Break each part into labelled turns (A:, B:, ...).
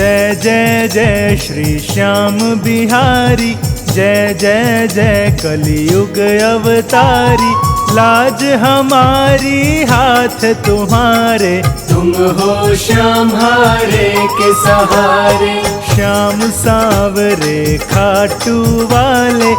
A: जय जय जय श्री श्याम बिहारी, जय जय जय कलियुग अवतारी। लाज हमारी हाथ तुम्हारे,
B: तुम हो श्याम हारे के सहारे।
A: श्याम सांवरे खाटू वाले,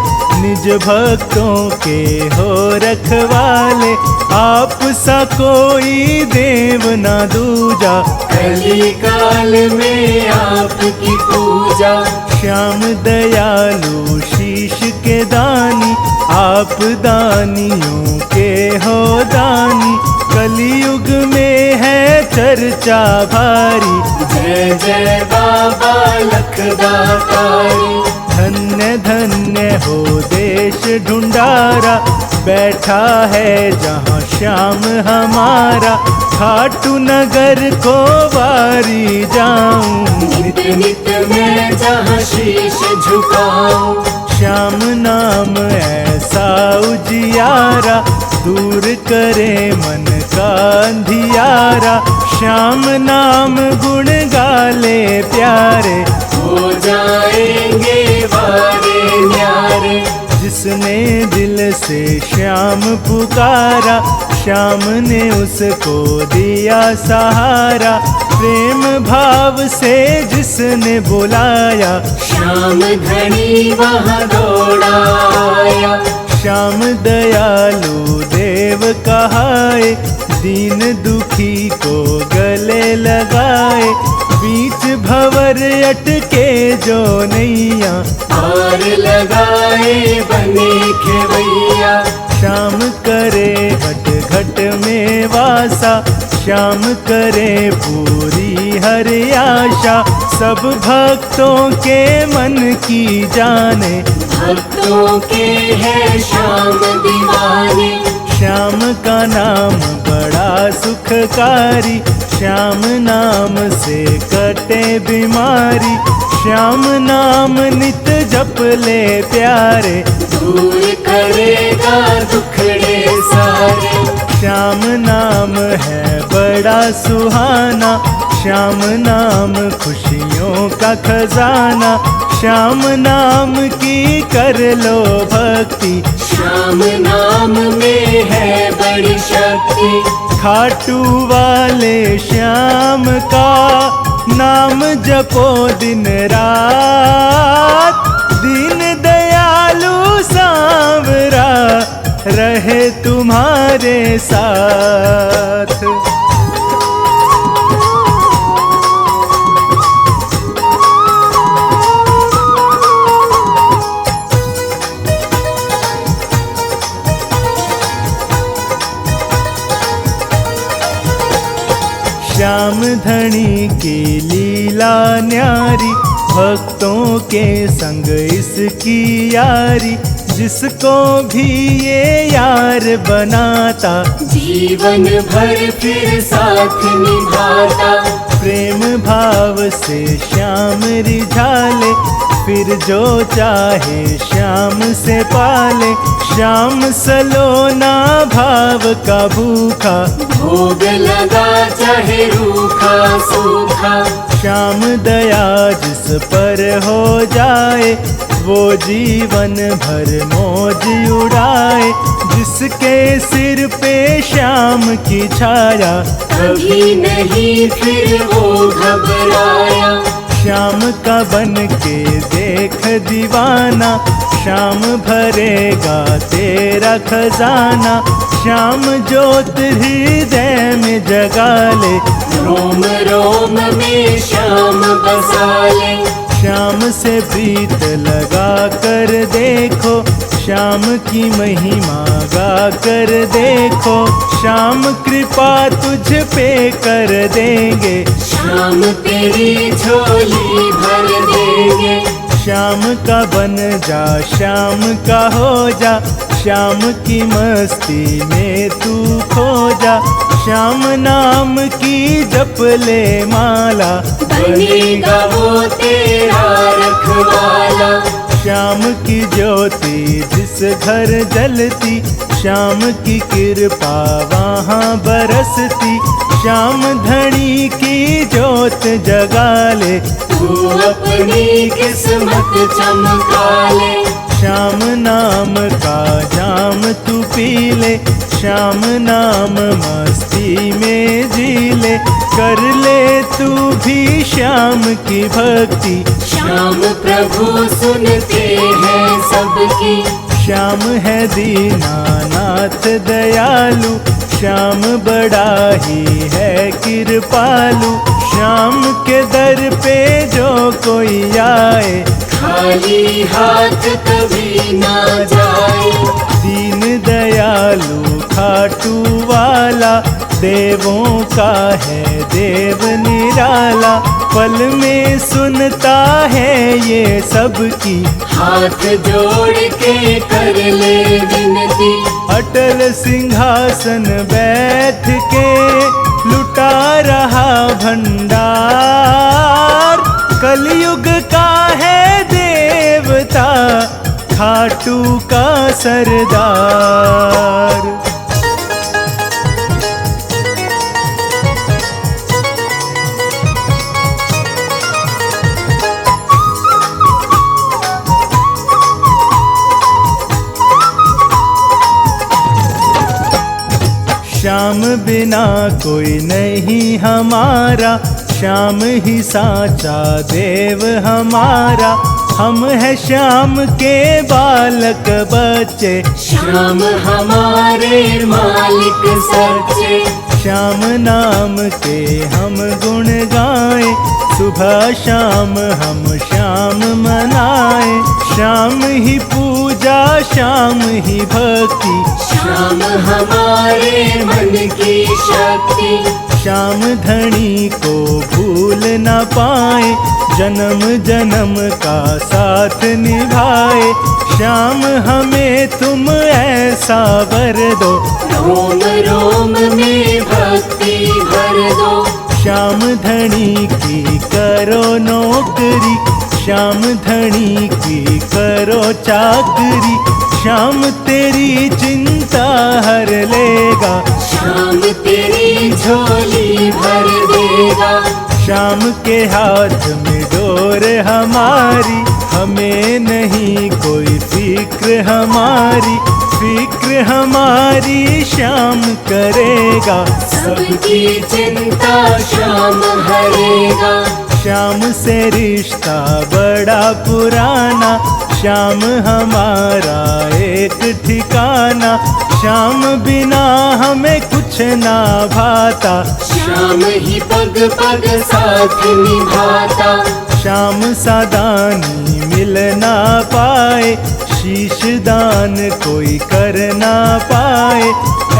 A: निज भक्तों के हो रखवाले। आप सा कोई देव ना दूजा,
B: कली काल में आपकी पूजा।
A: श्याम दयालु शीश के दानी, आप दानियों के हो दानी। कलियुग में है चर्चा भारी,
B: जय जय बाबा लखदातारी।
A: धन्य धन्य हो देश ढूंढारा, बैठा है जहाँ श्याम हमारा। खाटू नगर को वारी जाऊं,
B: नित नित मैं जहाँ शीश झुकाऊं।
A: श्याम नाम ऐसा उजियारा, दूर करे मन का अंधियारा। श्याम नाम गुण गाले प्यारे,
B: हो जाएंगे वारे न्यारे।
A: जिसने दिल से श्याम पुकारा, श्याम ने उसको दिया सहारा। प्रेम भाव से जिसने बुलाया,
B: श्याम धनी वहाँ दौड़ाया।
A: श्याम दयालु देव कहाए, दीन दुखी को गले लगाए। बीच भंवर अटके जो नैया,
B: पार लगाए बने खेवैया।
A: श्याम करे घट घट में वासा, श्याम करे पूरी हर आशा। सब भक्तों के मन की जाने,
B: भक्तों के है श्याम दीवाने।
A: श्याम का नाम बड़ा सुखकारी, श्याम नाम से कटे बीमारी। श्याम नाम नित जप ले प्यारे,
B: दूर करेगा दुखड़े सारे।
A: श्याम नाम है बड़ा सुहाना, श्याम नाम खुशियों का खजाना। श्याम नाम की कर लो भक्ति,
B: श्याम नाम में है बड़ी शक्ति।
A: खाटू वाले श्याम का नाम जपो दिन रात। दीन दयालु सांवरा रहे तुम्हारे साथ। श्याम धनी की लीला न्यारी, भक्तों के संग इसकी यारी। जिसको भी ये यार बनाता,
B: जीवन भर फिर साथ निभाता।
A: प्रेम भाव से श्याम रिझाले, फिर जो चाहे श्याम से पाले। श्याम सलोना भाव का भूखा,
B: भोग लगा चाहे रूखा सूखा।
A: श्याम दया जिस पर हो जाए, वो जीवन भर मौज उड़ाए। जिसके सिर पे श्याम की छाया,
B: कभी नहीं फिर वो घबराया।
A: श्याम का बन के देख दीवाना, श्याम भरेगा तेरा खजाना। श्याम ज्योत हृदय में जगा ले,
B: रोम रोम में श्याम बसा ले।
A: श्याम से प्रीत लगा कर देखो, श्याम की महिमा गा कर देखो। श्याम कृपा तुझ पे कर देंगे,
B: श्याम तेरी झोली भर देंगे।
A: श्याम का बन जा, श्याम का हो जा। श्याम की मस्ती में तू खो जा। श्याम नाम की जप ले माला,
B: बनेगा वो तेरा रखवाला।
A: श्याम की ज्योति जिस घर जलती, श्याम की कृपा वहाँ बरसती। श्याम धनी की ज्योत जगा ले,
B: तू अपनी किस्मत चमका ले।
A: श्याम नाम का जाम तू पी ले, श्याम नाम मस्ती में जी ले, कर ले तू भी श्याम की भक्ति।
B: श्याम प्रभु सुनते हैं सबकी।
A: श्याम है दीनानाथ दयालु, श्याम बड़ा ही है कृपालु। श्याम के दर पे जो कोई आए,
B: खाली हाथ कभी ना जाए।
A: दीन दयालु खाटू वाला, देवों का है देव निराला। पल में सुनता है ये सबकी,
B: हाथ जोड़ के कर ले विनती।
A: अटल सिंहासन बैठ के लुटा रहा भंडार। कलयुग का है देवता, खाटू का सरदार। श्याम बिना कोई नहीं हमारा, श्याम ही साचा देव हमारा। हम है श्याम के बालक बच्चे,
B: श्याम हमारे मालिक सच्चे।
A: श्याम नाम के हम गुण गाएं, सुबह शाम हम श्याम मनाएं। श्याम ही पूजा, श्याम ही भक्ति,
B: श्याम हमारे मन की शक्ति।
A: श्याम धनी को भूल न पाए, जन्म जन्म का साथ निभाए। श्याम हमें तुम ऐसा वर दो,
B: रोम रोम में भक्ति भर दो।
A: श्याम धनी की करो नौकरी, श्याम धनी की करो चाकरी। श्याम तेरी चिंता हर लेगा,
B: श्याम तेरी झोली भर देगा।
A: श्याम के हाथ में डोर हमारी, हमें नहीं कोई फिक्र हमारी। फिक्र हमारी श्याम करेगा,
B: सबकी चिंता श्याम हरेगा।
A: श्याम से रिश्ता बड़ा पुराना, श्याम हमारा एक ठिकाना। श्याम बिना हमें कुछ ना भाता,
B: श्याम ही पग पग साथ निभाता।
A: श्याम सादानी मिल ना पाए, शीश दान कोई कर ना पाए।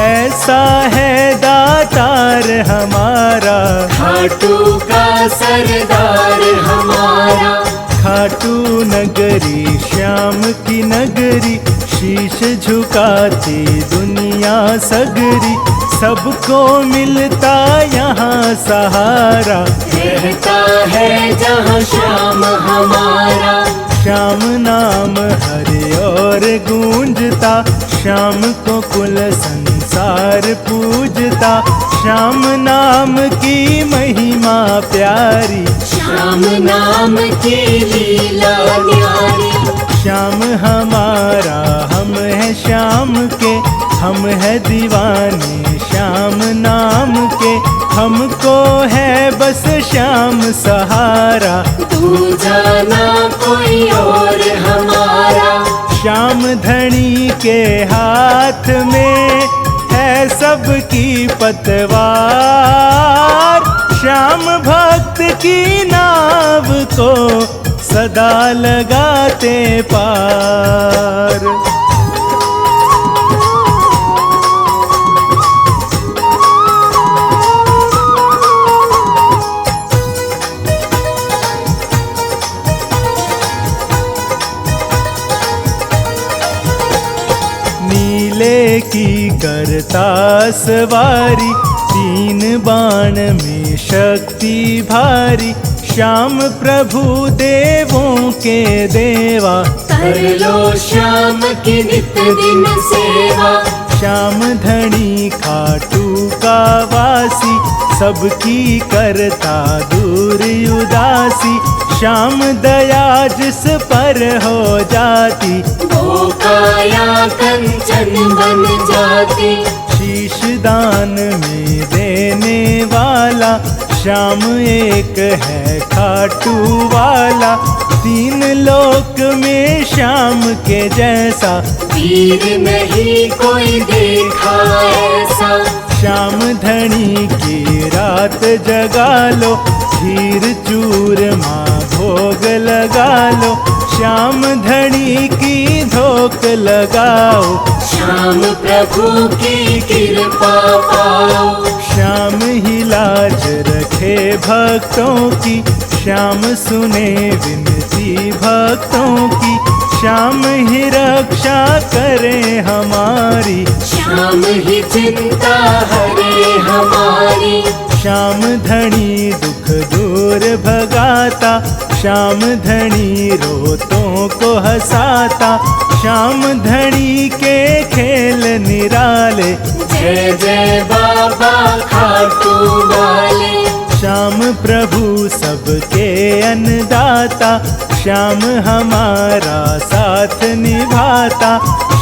A: ऐसा है दातार हमारा,
B: खाटू का सरदार हमारा।
A: खाटू नगरी श्याम की नगरी, शीश झुकाती दुनिया सगरी। सबको मिलता यहाँ सहारा,
B: रहता है जहाँ श्याम हमारा।
A: श्याम नाम हरे और गूंजता, श्याम को कुल संसार पूजता। श्याम नाम की महिमा प्यारी,
B: श्याम नाम की लीला न्यारी।
A: श्याम हमारा हम है श्याम के, हम है दीवाने श्याम नाम के। हमको है बस श्याम सहारा,
B: तू जाना कोई और हमारा।
A: श्याम धनी के हाथ में है सबकी पतवार। श्याम भक्त की नाव को सदा लगाते पार। नीले की करता सवारी, तीन बाण में शक्ति भारी। श्याम प्रभु देवों के देवा,
B: कर लो श्याम की नित दिन सेवा।
A: श्याम धनी खाटू का वासी, सबकी करता दूर उदासी, श्याम दया जिस पर हो जाती,
B: वो काया कंचन बन जाती।
A: शीश दान में देने वाला, श्याम एक है खाटू वाला, तीन लोक में श्याम के जैसा,
B: वीर नहीं कोई देखा ऐसा।
A: श्याम धनी की रात जगा लो, खीर चूरमा भोग लगा लो, श्याम धनी की धोक लगाओ,
B: श्याम प्रभु की कृपा पाओ।
A: श्याम ही लाज रखे भक्तों की, श्याम सुने विनती भक्तों की, श्याम ही रक्षा करे हमारी,
B: श्याम ही चिंता हरे हमारी।
A: श्याम धनी दुख दूर भगाता, श्याम धनी रोतों को हंसाता, श्याम धनी के खेल निराले,
B: जय जय बाबा खाटू वाले।
A: श्याम प्रभु सबके अन्नदाता, श्याम हमारा साथ निभाता,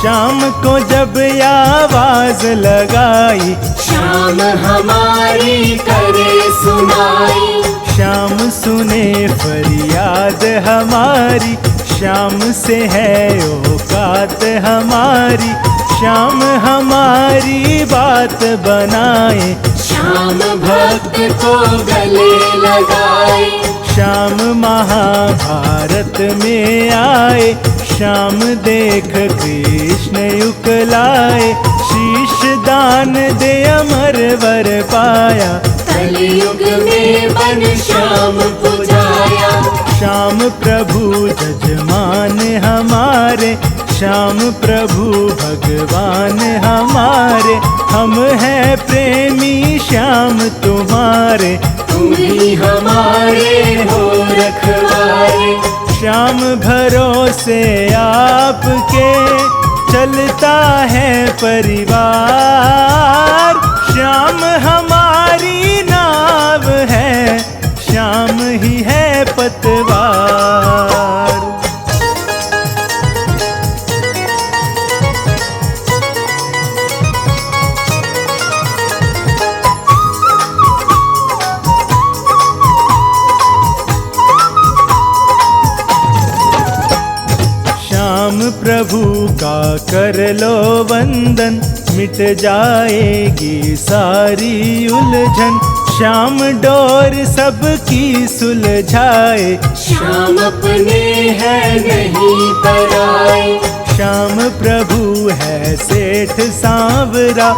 A: श्याम को जब आवाज लगाई,
B: श्याम हमारी करे सुनाई।
A: श्याम सुने फरियाद हमारी, श्याम से है औकात हमारी, श्याम हमारी बात बनाए,
B: श्याम भक्त को गले लगाए।
A: श्याम महाभारत में आए, श्याम देख कृष्ण युकलाए, शीश दान दे अमर वर पाया,
B: कलयुग में बन श्याम पुजाया।
A: श्याम प्रभु जजमान हमारे, श्याम प्रभु भगवान हमारे, हम हैं प्रेमी श्याम तुम्हारे,
B: तुम ही हमारे हो रखवारे।
A: श्याम भरोसे आपके चलता है परिवार, श्याम हमारी नाव है, श्याम ही है पतवार। श्याम प्रभु का कर लो वंदन, मिट जाएगी सारी उलझन, श्याम डोर सबकी सुलझाए,
B: श्याम अपने है नहीं पराए।
A: श्याम प्रभु है सेठ सांवरा,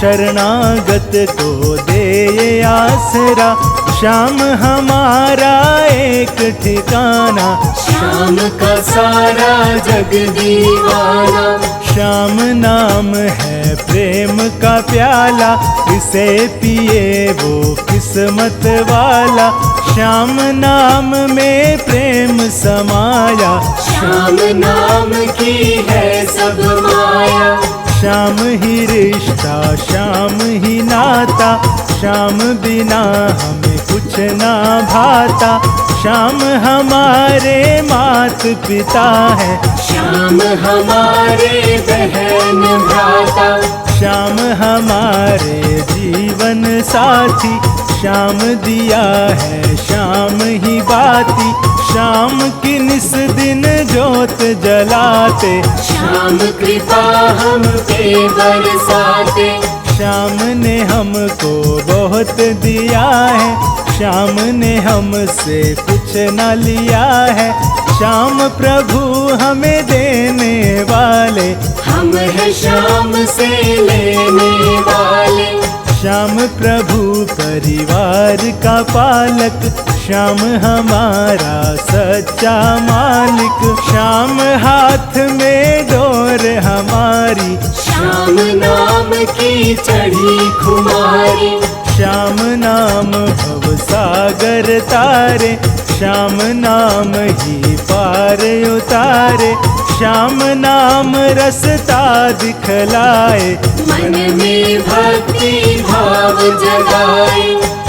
A: शरणागत को दे ये आसरा, श्याम हमारा एक ठिकाना,
B: श्याम का सारा जग दीवाना।
A: श्याम नाम है प्रेम का प्याला, इसे पिए वो किस्मत वाला, श्याम नाम में प्रेम समाया,
B: श्याम नाम की है सब माया।
A: श्याम ही रिश्ता श्याम ही नाता, श्याम बिना हमें कुछ ना भाता, श्याम हमारे मात पिता है,
B: श्याम हमारे बहन भ्राता।
A: श्याम हमारे जीवन साथी, श्याम दिया है श्याम ही बाती, श्याम की निस दिन जोत जलाते,
B: श्याम कृपा हम पे बरसाते।
A: श्याम ने हमको बहुत दिया है, श्याम ने हमसे कुछ न लिया है, श्याम प्रभु हमें देने वाले,
B: हम है श्याम से लेने वाले।
A: श्याम प्रभु परिवार का पालक, श्याम हमारा सच्चा मालिक, श्याम हाथ में डोर हमारी,
B: श्याम नाम की चढ़ी खुमारी।
A: श्याम नाम भव सागर तारे, श्याम नाम ही पार उतारे, श्याम नाम रसता दिखलाए,
B: मन में भक्ति भाव जगाए।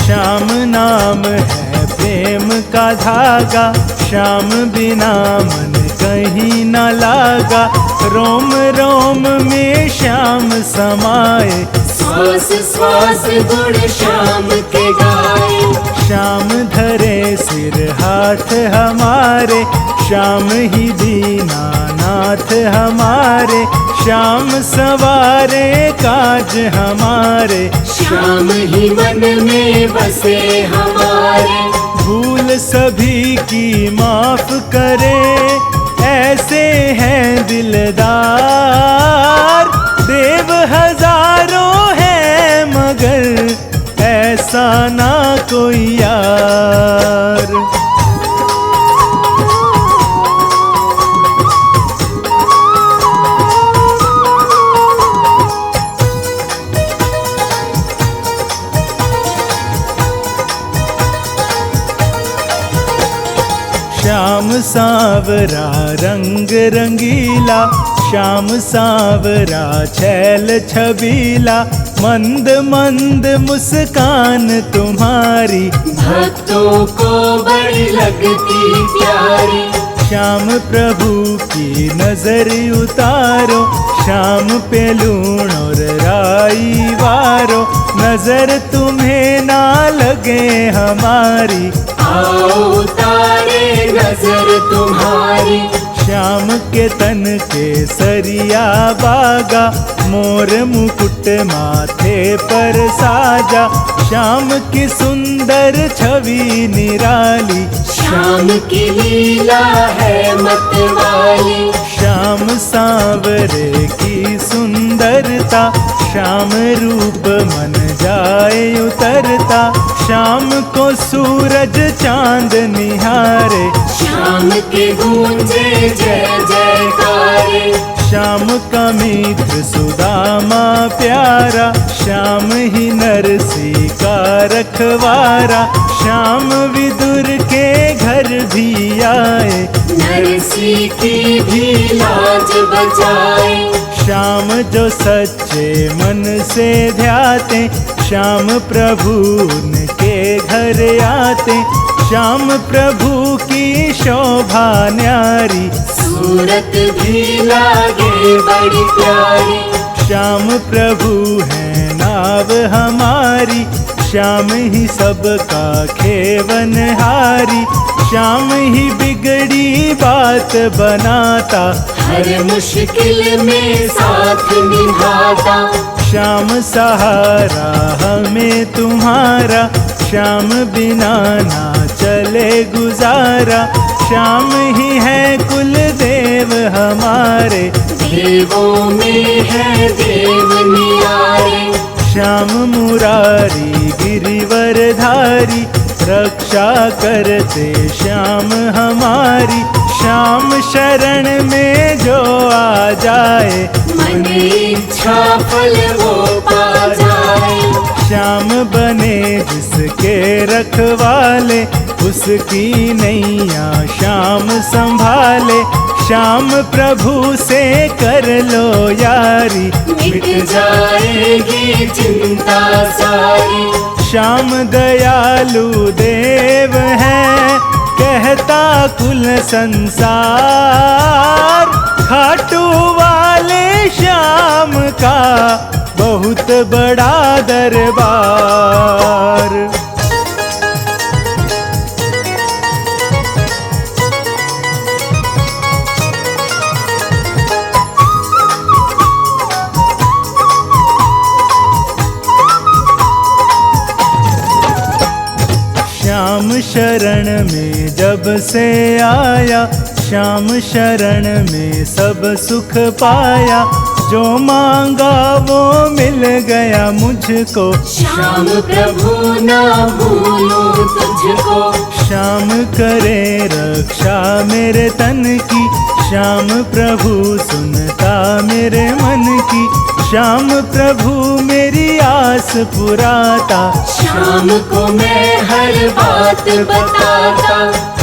A: श्याम नाम है प्रेम का धागा, श्याम बिना मन कहीं न लागा। रोम रोम में श्याम समाए,
B: श्वास श्वास गुण श्याम के गाए।
A: श्याम धरे सिर हाथ हमारे, श्याम ही दीनानाथ हमारे। श्याम सवारे काज हमारे,
B: श्याम ही मन में बसे हमारे।
A: भूल सभी की माफ करे, ऐसे हैं दिलदार। देव हजारों हैं मगर ऐसा ना कोई यार। श्याम सावरा रंग रंगीला, श्याम सावरा छैल छबीला। मंद मंद मुस्कान तुम्हारी,
B: भक्तों को बड़ी लगती प्यारी।
A: श्याम प्रभु की नजर उतारो, श्याम पे लूण और राई वारो। नजर तुम्हें ना लगे हमारी,
B: आओ उतारे नजर तुम्हारी।
A: श्याम के तन के सरिया बागा, मोर मुकुट माथे पर साजा। श्याम की सुंदर छवि निराली,
B: श्याम की लीला है मतवाली।
A: श्याम सांवरे की सुंदरता, श्याम रूप मन जाए उतरता। श्याम को सूरज चांद निहारे,
B: श्याम के गूंजे जय जयकारे।
A: श्याम का मित्र सुदामा प्यारा, श्याम ही नरसी का रखवारा। श्याम विदुर के घर भी आए,
B: नरसी की भी लाज बचाए।
A: श्याम जो सच्चे मन से ध्याते, श्याम प्रभु उनके घर आते। श्याम प्रभु की शोभा न्यारी,
B: सूरत भी लागे बड़ी प्यारी।
A: श्याम प्रभु है नाव हमारी, श्याम ही सबका खेवनहारी। श्याम ही बिगड़ी बात बनाता,
B: हर मुश्किल में साथ निभाता।
A: श्याम सहारा हमें तुम्हारा, श्याम बिना ना चले गुजारा। श्याम ही है कुल देव हमारे,
B: देवों में है देव नियारे।
A: श्याम मुरारी गिरिवरधारी, रक्षा करते श्याम हमारी। श्याम शरण में जो आ जाए,
B: मन इच्छा फल वो पा जाए।
A: श्याम बने जिसके रखवाले, उसकी नैया श्याम संभाले। श्याम प्रभु से कर लो यारी,
B: मिट जाएगी चिंता सारी।
A: श्याम दयालु देव है, कहता कुल संसार। खाटू वाले श्याम का बहुत बड़ा दरबार। श्याम शरण में जब से आया, श्याम शरण में सब सुख पाया। जो मांगा वो मिल गया मुझको,
B: श्याम प्रभु ना भूलूं तुझको।
A: श्याम करे रक्षा मेरे तन की, श्याम प्रभु सुनता मेरे मन की। श्याम प्रभु मेरी आस पुराता,
B: श्याम को मैं हर बात बताता।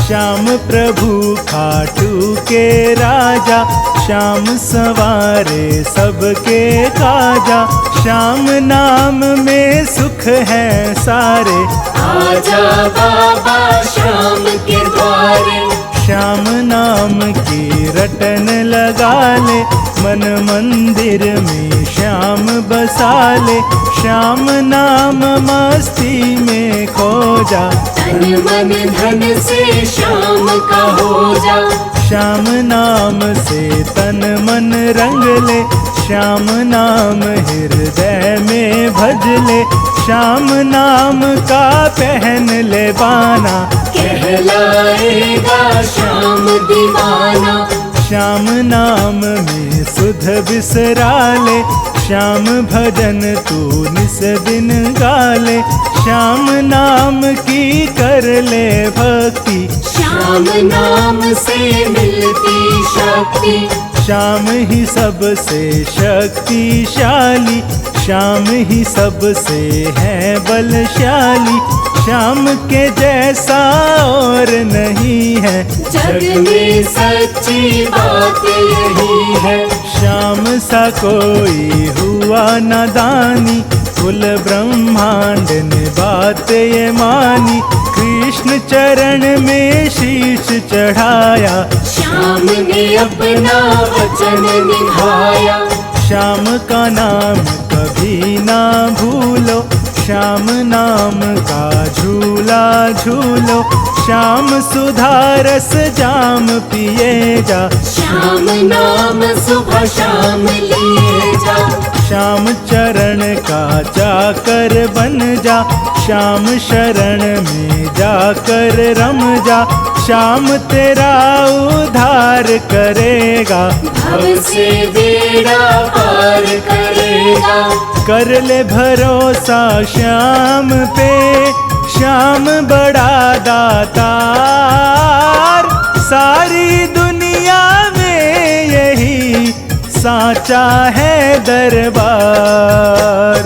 A: श्याम प्रभु खाटू के राजा, श्याम संवारे सबके काजा, श्याम नाम में सुख है सारे।
B: आजा बाबा श्याम के द्वारे,
A: श्याम नाम की रटन लगा ले, मन मंदिर में श्याम बसा ले। श्याम नाम मस्ती में खो जा,
B: तन मन धन से श्याम का हो जा।
A: श्याम नाम से तन मन रंग ले, श्याम नाम हृदय में भज ले। श्याम नाम का पहन ले बाना,
B: कहलाएगा श्याम दीवाना।
A: श्याम नाम में सुध बिसरा ले, श्याम भजन तू निस दिन गाले। श्याम नाम की कर ले भक्ति,
B: श्याम नाम से मिलती शक्ति।
A: श्याम ही सबसे शक्तिशाली, श्याम ही सबसे है बलशाली। श्याम के जैसा और नहीं है,
B: जग में सच्ची बात यही है।
A: श्याम सा कोई हुआ न दानी, कुल ब्रह्मांड ने बात ये मानी। कृष्ण चरण में शीश चढ़ाया,
B: श्याम ने अपना वचन निभाया।
A: श्याम का नाम कभी ना भूलो, श्याम नाम का झूला झूलो। श्याम सुधारस जाम पिए जा,
B: श्याम नाम सुबह शाम लिए जा।
A: श्याम चरण का जाकर बन जा, श्याम शरण में जाकर रम जा। श्याम तेरा उद्धार करेगा,
B: भव से बेड़ा पार करेगा।
A: कर ले भरोसा श्याम पे, श्याम बड़ा दातार। सारी दुनिया में यही साचा है दरबार।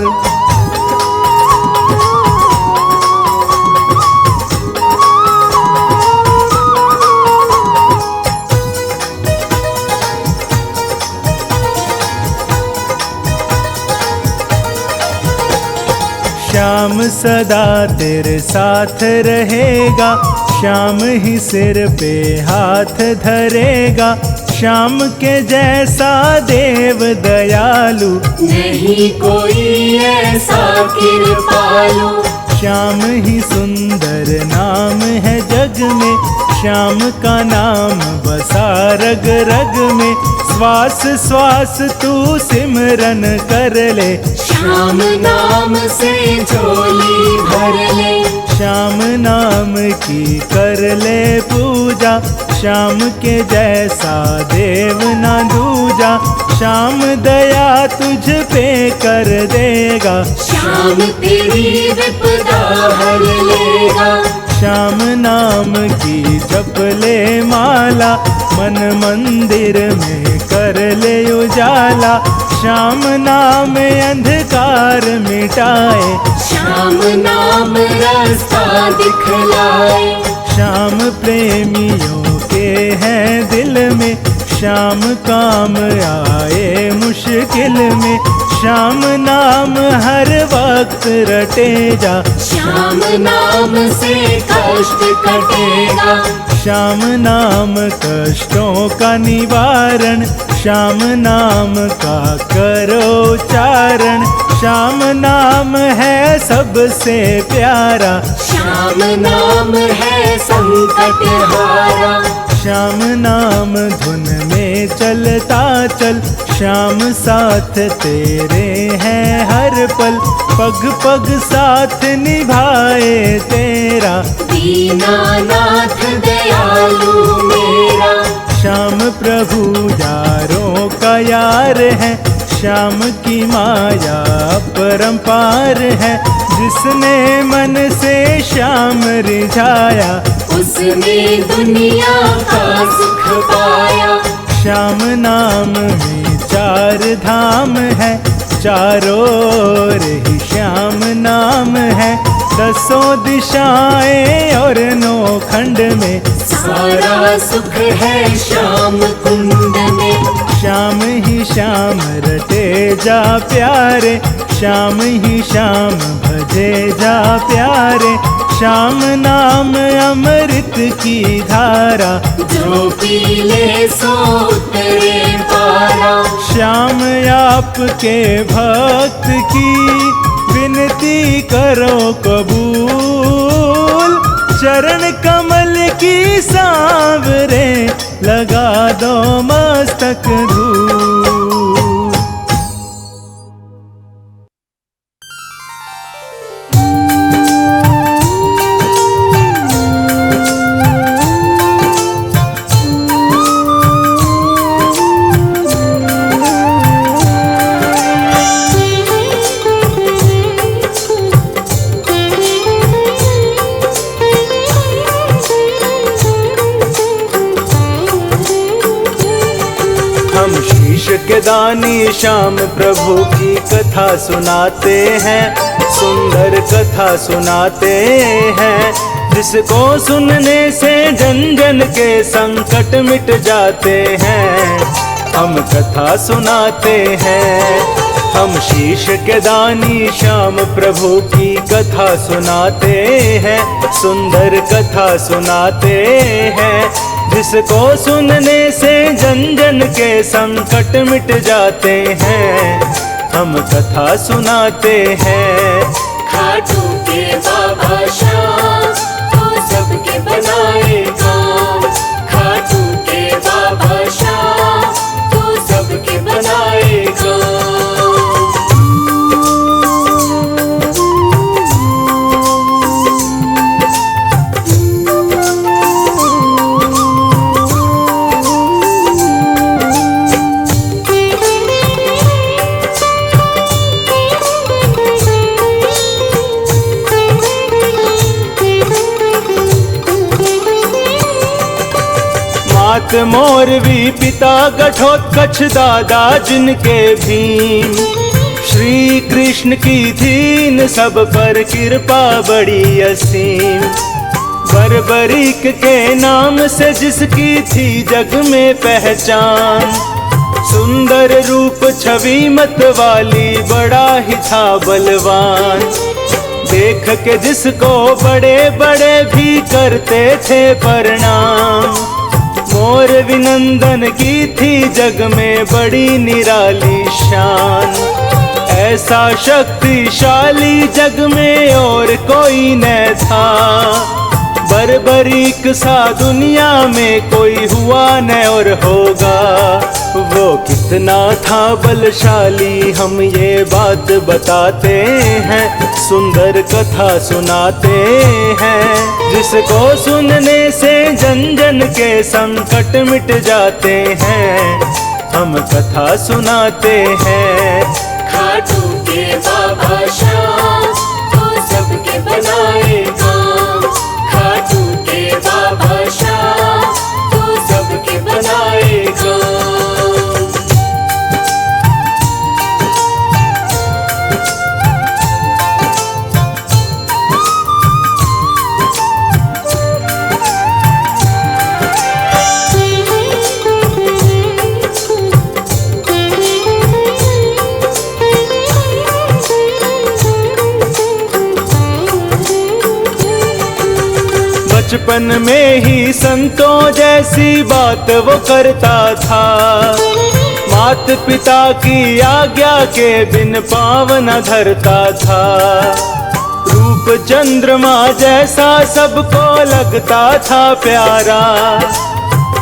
A: श्याम सदा तेरे साथ रहेगा, श्याम ही सिर पे हाथ धरेगा। श्याम के जैसा देव दयालु
B: नहीं कोई ऐसा कृपालु।
A: श्याम ही सुंदर नाम है जग में, श्याम का नाम बसा रग रग में। श्वास श्वास तू सिमरन कर ले,
B: श्याम नाम से झोली भर ले।
A: श्याम नाम की कर ले पूजा, श्याम के जैसा देव ना दूजा। श्याम दया तुझ पे कर देगा,
B: श्याम तेरी विपदा हर लेगा।
A: श्याम नाम की जप ले माला, मन मंदिर में कर ले उजाला। श्याम नाम अंधकार मिटाए,
B: श्याम नाम रास्ता दिखलाए।
A: श्याम प्रेमियों के हैं दिल में, श्याम काम आए मुश्किल में। श्याम नाम हर वक्त रटे जा,
B: श्याम नाम से कष्ट कटेगा।
A: श्याम नाम कष्टों का निवारण, श्याम नाम का करो उच्चारण। श्याम नाम है सबसे प्यारा,
B: श्याम नाम है संकट हारा।
A: श्याम नाम धुन में चलता चल, श्याम साथ तेरे हैं हर पल। पग पग साथ निभाए तेरा,
B: दीनानाथ दयालु मेरा।
A: श्याम प्रभु यारों का यार है, श्याम की माया परंपार है। जिसने मन से श्याम रिझाया,
B: उसने दुनिया का सुख पाया।
A: श्याम नाम में चार धाम है, चारों ओर ही श्याम नाम है। दसों दिशाएं और नौ खंड में,
B: सारा सुख है श्याम कुंड में।
A: श्याम ही श्याम रटे जा प्यारे, श्याम ही श्याम भजे जा प्यारे। श्याम नाम अमृत की धारा,
B: जो पी ले सो उतरे पारा।
A: श्याम आपके भक्त की विनती करो कबूल, चरण कमल की सांवरे लगा दो मस्तक धूल। के दानी श्याम प्रभु की कथा सुनाते हैं, सुंदर कथा सुनाते हैं। जिसको सुनने से जन जन के संकट मिट जाते हैं, हम कथा सुनाते हैं। हम शीश के दानी श्याम प्रभु की कथा सुनाते हैं, सुंदर कथा सुनाते हैं। जिसको सुनने से जन जन के संकट मिट जाते हैं, हम कथा सुनाते हैं।
B: खाटू के बाबा श्याम तो सबके बनाए काम, खाटू के बाबा श्याम तो सबके बनाए काम।
A: मात मोरवी पिता घटोत्कच दादा जिनके भीम, श्री कृष्ण की थीन सब पर कृपा बड़ी असीम। बर्बरीक के नाम से जिसकी थी जग में पहचान, सुंदर रूप छवि मत वाली बड़ा ही था बलवान। देख के जिसको बड़े बड़े भी करते थे प्रणाम, मोर विनंदन की थी जग में बड़ी निराली शान। ऐसा शक्तिशाली जग में और कोई न था, बर्बरीक सा दुनिया में कोई हुआ न और होगा। वो कितना था बलशाली हम ये बात बताते हैं, सुंदर कथा सुनाते हैं। जिसको सुनने से जन जन के संकट मिट जाते हैं, हम कथा सुनाते हैं।
B: खाटू के बाबा श्याम तो सबके बनाए काम, खाटू के बाबा श्याम तो सबके बनाए काम।
A: बचपन में ही संतों जैसी बात वो करता था, मात पिता की आज्ञा के बिन पाँव न धरता था। रूप चंद्रमा जैसा सबको लगता था प्यारा,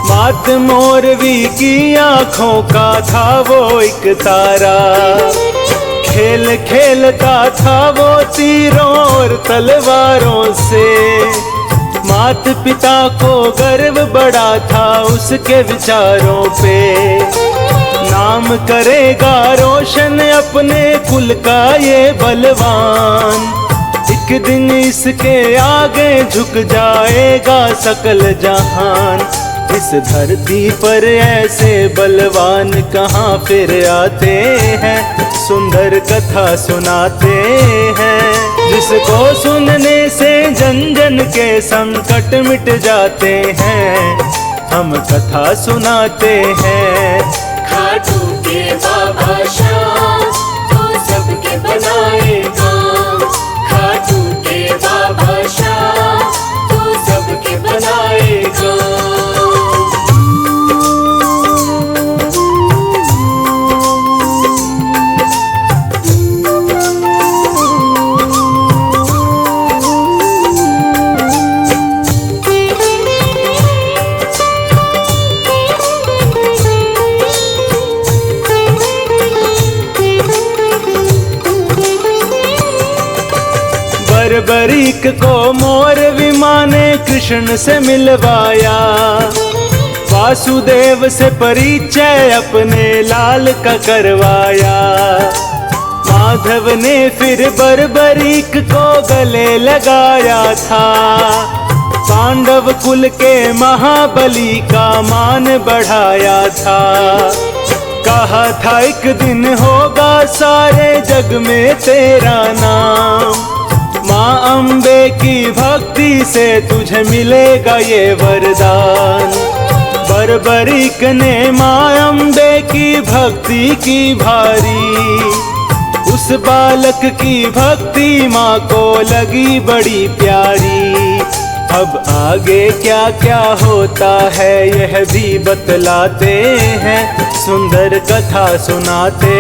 A: मात मोरवी की आँखों का था वो एक तारा। खेल खेलता था वो तीरों और तलवारों से, मात पिता को गर्व बड़ा था उसके विचारों पे। नाम करेगा रोशन अपने कुल का ये बलवान, एक दिन इसके आगे झुक जाएगा सकल जहान। इस धरती पर ऐसे बलवान कहाँ फिर आते हैं, सुंदर कथा सुनाते हैं। जिसको सुनने से जन जन के संकट मिट जाते हैं, हम कथा सुनाते हैं।
B: खाटू के बाबा श्याम तो सबके बनाए काम। खाटू के बाबा श्याम तो सबके बनाए काम।
A: बरीक को मोर विमान ने कृष्ण से मिलवाया। वासुदेव से परिचय अपने लाल का करवाया। माधव ने फिर बरबरीक को गले लगाया था। पांडव कुल के महाबली का मान बढ़ाया था। कहा था एक दिन होगा सारे जग में तेरा नाम। माँ अम्बे की भक्ति से तुझे मिलेगा ये वरदान। बरबरीक ने माँ अम्बे की भक्ति की भारी। उस बालक की भक्ति माँ को लगी बड़ी प्यारी। अब आगे क्या क्या होता है यह भी बतलाते हैं। सुंदर कथा सुनाते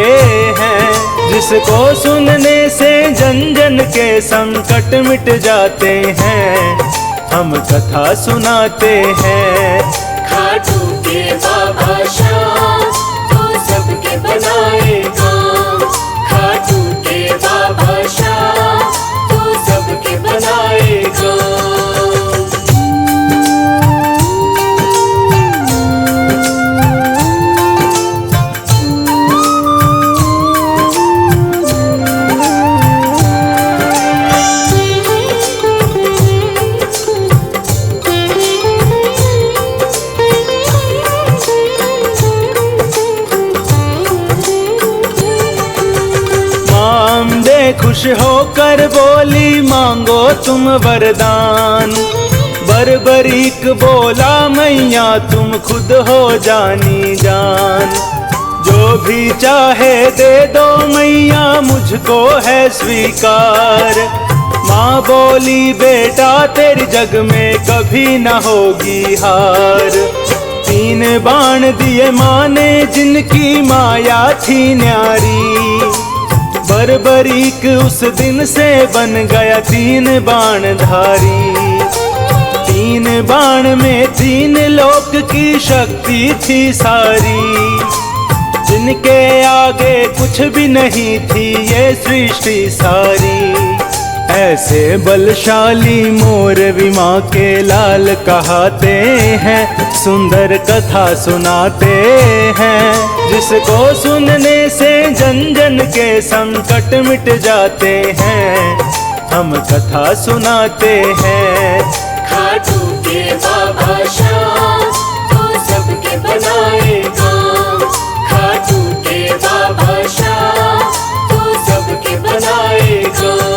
A: हैं जिसको सुनने से जन जन के संकट मिट जाते हैं। हम कथा सुनाते हैं।
B: खाटू के बाबा श्याम तो सबके बनाए काम। खाटू के बाबा श्याम तो सबके बनाए काम।
A: खुश होकर बोली मांगो तुम वरदान। बरबरीक बोला मैया तुम खुद हो जानी जान। जो भी चाहे दे दो मैया मुझको है स्वीकार। माँ बोली बेटा तेरे जग में कभी न होगी हार। 3 बाण दिए माँ ने जिनकी माया थी न्यारी। बरबरीक उस दिन से बन गया 3 बाण धारी। 3 बाण में 3 लोक की शक्ति थी सारी। जिनके आगे कुछ भी नहीं थी ये सृष्टि सारी। ऐसे बलशाली मोर विमा के लाल कहाते हैं। सुंदर कथा सुनाते हैं जिसको सुनने से जन जन के संकट मिट जाते हैं। हम कथा सुनाते हैं।
B: खाटू के बाबा श्याम तो सबके बनाए काम। खाटू के बाबा श्याम तो सबके बनाए काम।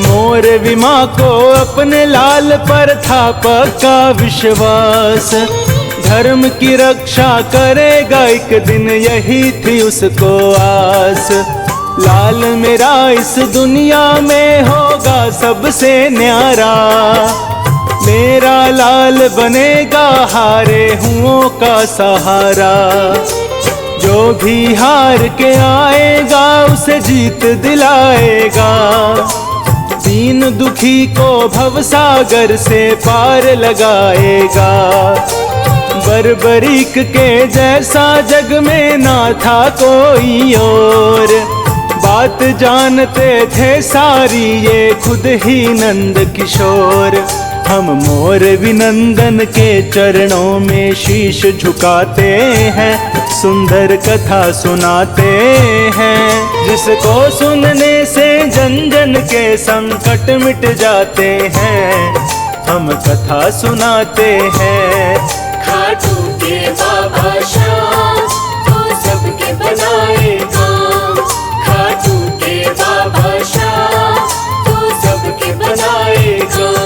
A: मोर विमा को अपने लाल पर था पक्का विश्वास। धर्म की रक्षा करेगा एक दिन यही थी उसको आस। लाल मेरा इस दुनिया में होगा सबसे न्यारा। मेरा लाल बनेगा हारे हुओं का सहारा। जो भी हार के आएगा उसे जीत दिलाएगा। दीन दुखी को भवसागर से पार लगाएगा। बरबरीक के जैसा जग में ना था कोई और। बात जानते थे सारी ये खुद ही नंद किशोर। हम मोर विनंदन के चरणों में शीश झुकाते हैं। सुंदर कथा सुनाते हैं जिसको सुनने से जन जन के संकट मिट जाते हैं, हम कथा सुनाते हैं।
B: खाटू के बाबा श्याम तो सबके बनाए काम, खाटू के बाबा श्याम तो सबके बनाए काम।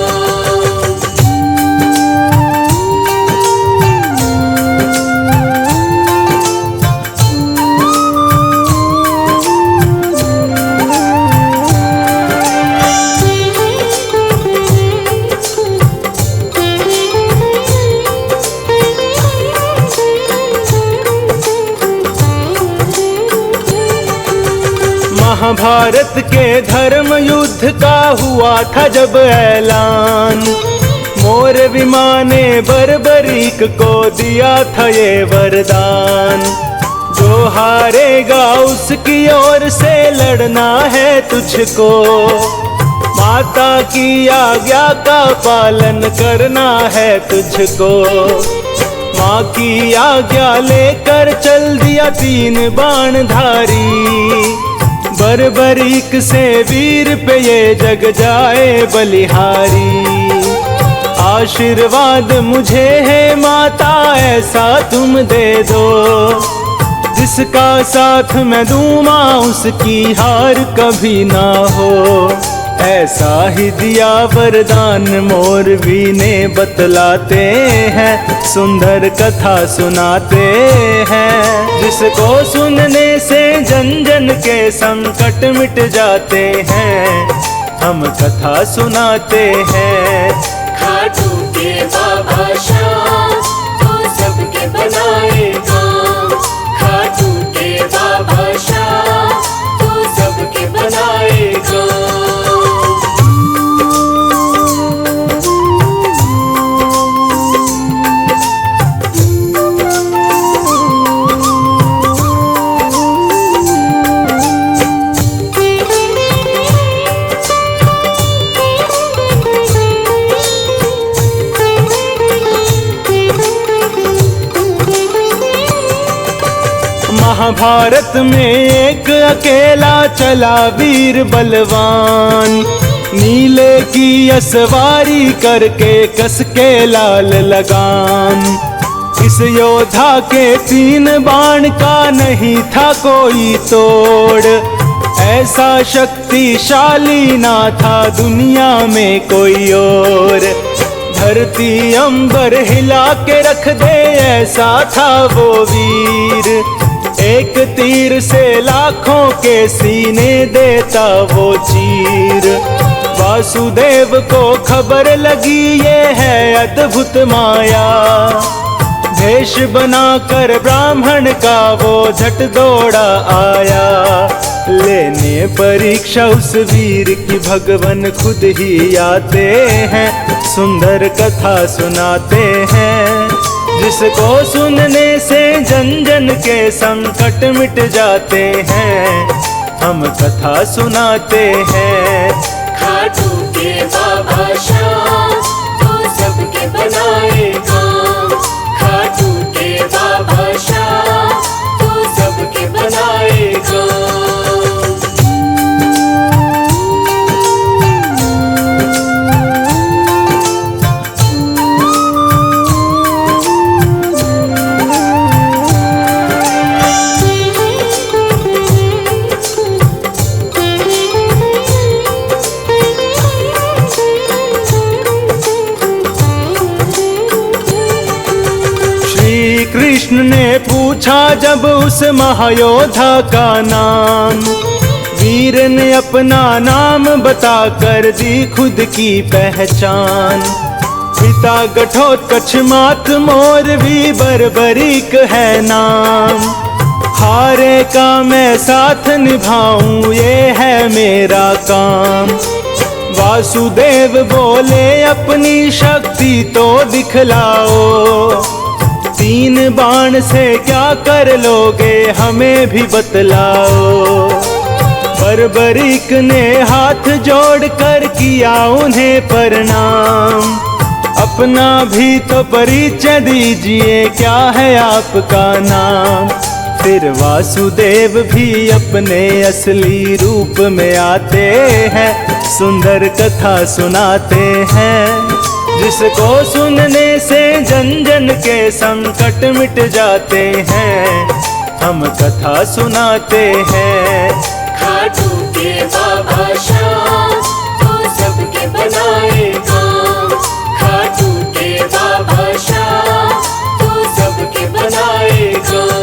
A: महाभारत के धर्म युद्ध का हुआ था जब ऐलान, मोरविमा ने बर्बरीक को दिया था ये वरदान। जो हारेगा उसकी ओर से लड़ना है तुझको, माता की आज्ञा का पालन करना है तुझको। माँ की आज्ञा लेकर चल दिया 3 बाणधारी, बर्बरीक से वीर पे ये जग जाए बलिहारी। आशीर्वाद मुझे है माता ऐसा तुम दे दो, जिसका साथ मैं दूँ माँ उसकी हार कभी ना हो। ऐसा ही दिया वरदान मोरवी ने बतलाते हैं, सुंदर कथा सुनाते हैं। जिसको सुनने से जन जन के संकट मिट जाते हैं, हम कथा सुनाते हैं।
B: खाटू के बाबा श्याम तो सबके बनाए काम, खाटू के बाबा श्याम तो सबके बनाए काम।
A: महाभारत में एक अकेला चला वीर बलवान, नीले की असवारी करके कस के लाल लगाम। इस योद्धा के 3 बाण का नहीं था कोई तोड़, ऐसा शक्तिशाली ना था दुनिया में कोई और। धरती अंबर हिला के रख दे ऐसा था वो वीर, एक तीर से लाखों के सीने देता वो चीर। वासुदेव को खबर लगी ये है अद्भुत माया, भेष बनाकर ब्राह्मण का वो झट दौड़ा आया। लेने परीक्षा उस वीर की भगवान खुद ही आते हैं, सुंदर कथा सुनाते हैं। जिसको सुनने से जन जन के संकट मिट जाते हैं, हम कथा सुनाते हैं।
B: खाटू के बाबा श्याम तो सबके बनाए काम, खाटू के बाबा श्याम तो सबके बनाए काम।
A: कृष्ण ने पूछा जब उस महायोद्धा का नाम, वीर ने अपना नाम बताकर दी खुद की पहचान। पिता घटोत्कच मात मोरवी बर्बरीक है नाम, हारे का मैं साथ निभाऊं ये है मेरा काम। वासुदेव बोले अपनी शक्ति तो दिखलाओ, 3 बाण से क्या कर लोगे हमें भी बतलाओ। बर्बरीक ने हाथ जोड़कर किया उन्हें प्रणाम, अपना भी तो परिचय दीजिए क्या है आपका नाम। फिर वासुदेव भी अपने असली रूप में आते हैं, सुंदर कथा सुनाते हैं। जिसको सुनने से जन जन के संकट मिट जाते हैं, हम कथा सुनाते हैं।
B: खाटू के बाबा श्याम तो सबके बनाए काम, खाटू के बाबा श्याम तो सबके बनाए काम।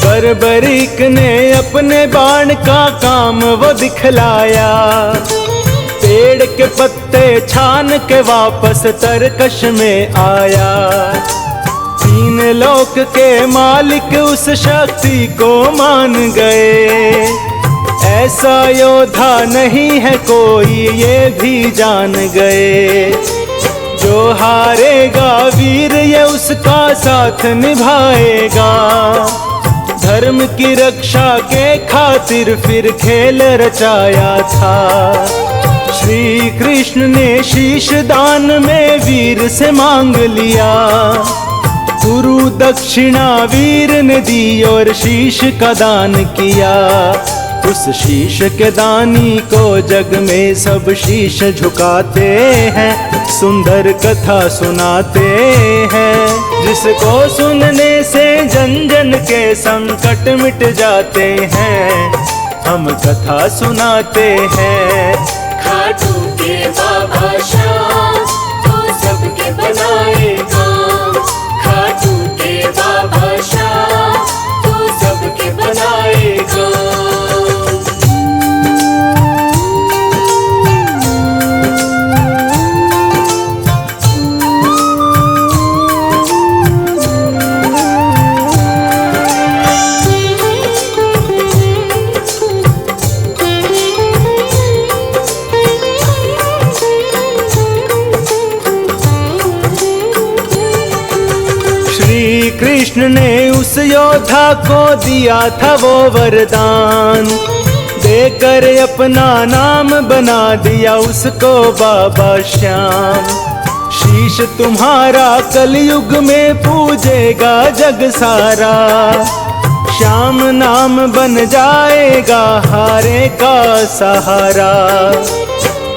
A: बर्बरीक ने अपने बाण का काम वो दिखलाया, पेड़ के पत्ते छान के वापस तरकश में आया। तीन लोक के मालिक उस शक्ति को मान गए, ऐसा योद्धा नहीं है कोई ये भी जान गए। जो हारेगा वीर ये उसका साथ निभाएगा, धर्म की रक्षा के खातिर फिर खेल रचाया था। श्री कृष्ण ने शीश दान में वीर से मांग लिया, गुरु दक्षिणा वीर ने दी और शीश का दान किया। उस शीश के दानी को जग में सब शीश झुकाते हैं, सुंदर कथा सुनाते हैं। जिसको सुनने से जन जन के संकट मिट जाते हैं, हम कथा सुनाते हैं।
B: खाटू के बाबा श्याम तो सबके बनाए काम, खाटू के बाबा श्याम तो सबके बनाए काम।
A: कृष्ण ने उस योद्धा को दिया था वो वरदान, देकर अपना नाम बना दिया उसको बाबा श्याम। शीश तुम्हारा कलयुग में पूजेगा जग सारा, श्याम नाम बन जाएगा हारे का सहारा।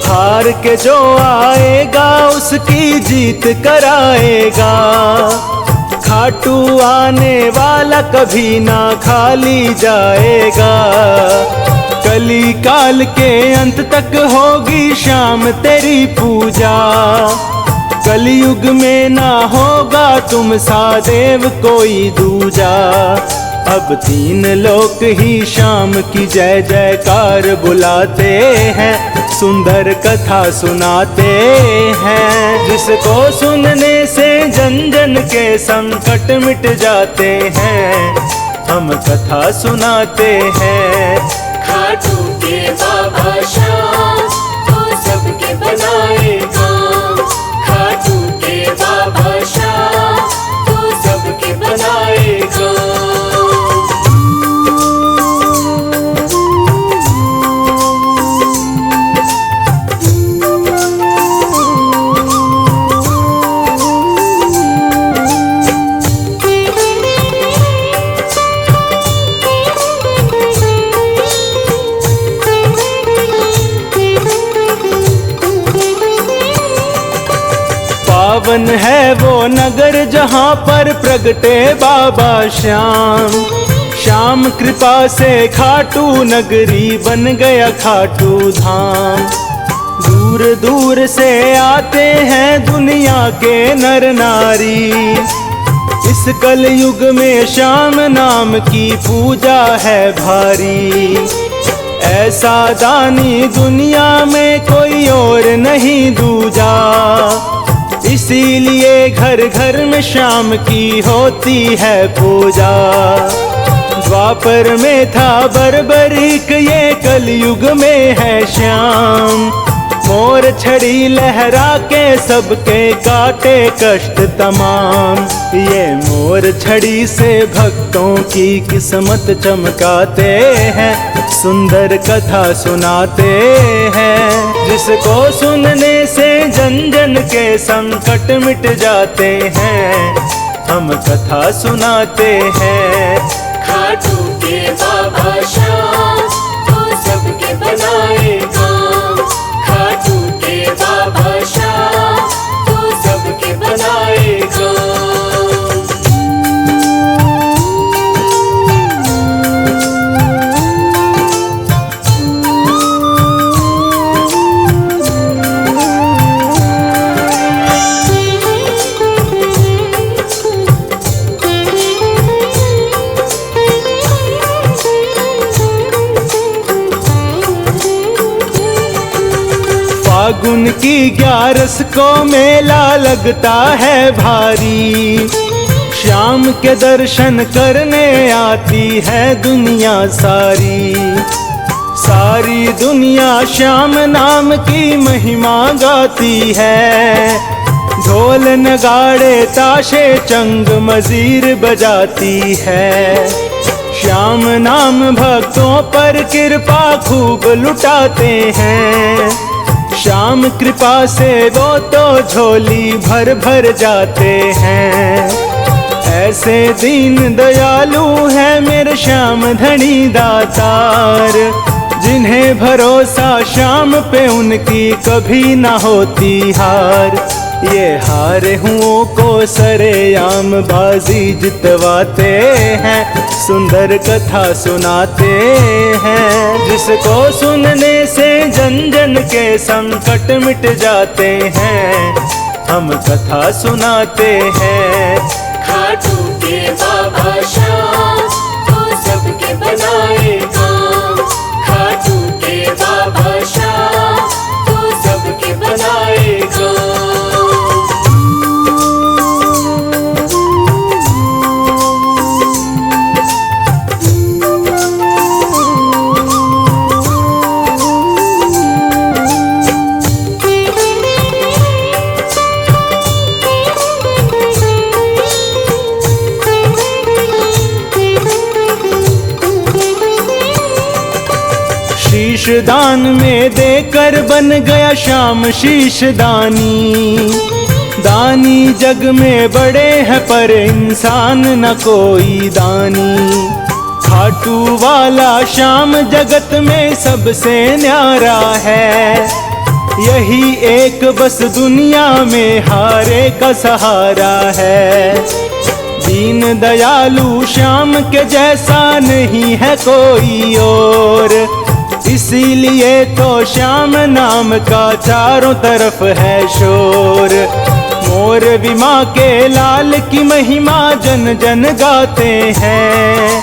A: हार के जो आएगा उसकी जीत कराएगा, खाटू आने वाला कभी ना खाली जाएगा। कली काल के अंत तक होगी श्याम तेरी पूजा, कलयुग में ना होगा तुम सा देव कोई दूजा। अब तीन लोक ही श्याम की जय जयकार बुलाते हैं, सुंदर कथा सुनाते हैं। जिसको सुनने से जन जन के संकट मिट जाते हैं, हम कथा सुनाते हैं।
B: खाटू के बाबा श्याम तो सबके बनाए काम, खाटू के बाबा श्याम तो सबके बनाए काम।
A: पावन है वो नगर जहाँ पर प्रगटे बाबा श्याम। श्याम कृपा से खाटू नगरी बन गया खाटू धाम। दूर दूर से आते हैं दुनिया के नर नारी, इस कलयुग में श्याम नाम की पूजा है भारी। ऐसा दानी दुनिया में कोई और नहीं दूजा, इसीलिए घर घर में श्याम की होती है पूजा। द्वापर में था बर्बरीक, ये कलयुग में है श्याम। मोर छड़ी लहरा के सबके काटे कष्ट तमाम। ये मोर छड़ी से भक्तों की किस्मत चमकाते हैं, सुंदर कथा सुनाते हैं। जिसको सुनने से जन जन के संकट मिट जाते हैं, हम कथा सुनाते हैं।
B: खाटू के बाबा श्याम तो सबके बनाए काम। खाटू के बाबा श्याम तो सबके बनाए काम।
A: फागुन की 11 को मेला लगता है भारी। श्याम के दर्शन करने आती है दुनिया सारी। सारी दुनिया श्याम नाम की महिमा गाती है। ढोल नगाड़े ताशे चंग मजीर बजाती है। श्याम नाम भक्तों पर कृपा खूब लुटाते हैं। श्याम कृपा से वो तो झोली भर भर जाते हैं। ऐसे दीन दयालु है मेरे श्याम धनी दातार। जिन्हें भरोसा श्याम पे उनकी कभी ना होती हार। ये हारे हुओं को सरेआम बाजी जितवाते हैं, सुंदर कथा सुनाते हैं। जिसको सुनने से जन जन के संकट मिट जाते हैं, हम कथा सुनाते हैं।
B: खाटू के बाबा श्याम तो सबके बनाए काम। खाटू के बाबा श्याम तो सबके बनाए काम।
A: शीश दान में देकर बन गया श्याम शीश दानी। दानी जग में बड़े हैं पर इंसान न कोई दानी। खाटू वाला श्याम जगत में सबसे न्यारा है। यही एक बस दुनिया में हारे का सहारा है। दीन दयालु श्याम के जैसा नहीं है कोई और। इसीलिए तो श्याम नाम का चारों तरफ है शोर। मोर विमा के लाल की महिमा जन जन गाते हैं।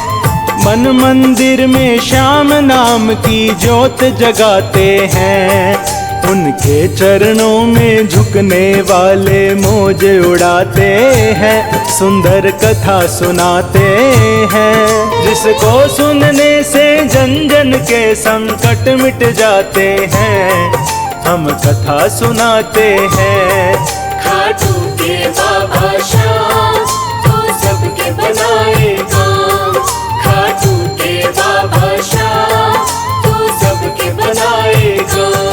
A: मन मंदिर में श्याम नाम की ज्योत जगाते हैं। उनके चरणों में झुकने वाले मौज उड़ाते हैं, सुंदर कथा सुनाते हैं। जिसको सुनने से जन जन के संकट मिट जाते हैं, हम कथा सुनाते हैं।
B: खाटू के बाबा श्याम तो सबके बनाए काम। खाटू के बाबा श्याम तो सबके बनाए काम।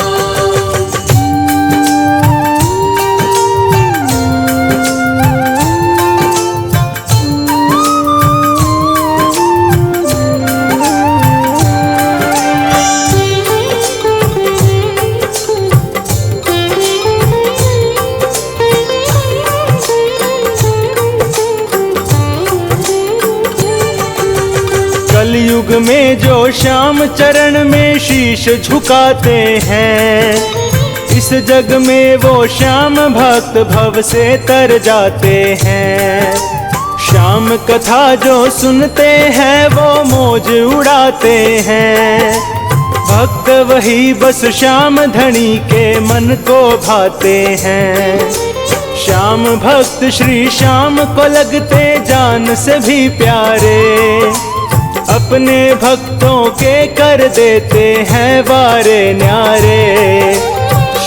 A: कलयुग में जो श्याम चरण में शीश झुकाते हैं, इस जग में वो श्याम भक्त भव से तर जाते हैं। श्याम कथा जो सुनते हैं वो मौज उड़ाते हैं। भक्त वही बस श्याम धनी के मन को भाते हैं। श्याम भक्त श्री श्याम को लगते जान से भी प्यारे। अपने भक्तों के कर देते हैं वारे न्यारे।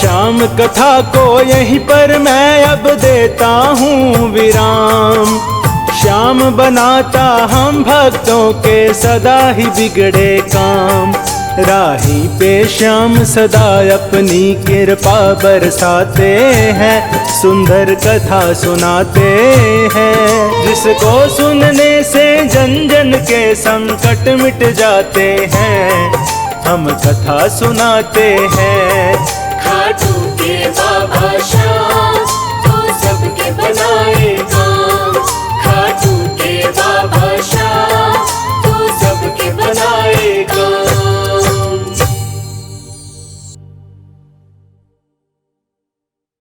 A: श्याम कथा को यहीं पर मैं अब देता हूँ विराम। श्याम बनाता हम भक्तों के सदा ही बिगड़े काम। राही पे श्याम सदा अपनी कृपा बरसाते हैं, सुंदर कथा सुनाते हैं। जिसको सुनने से जन जन के संकट मिट जाते हैं, हम कथा सुनाते हैं।
B: खाटू के बाबा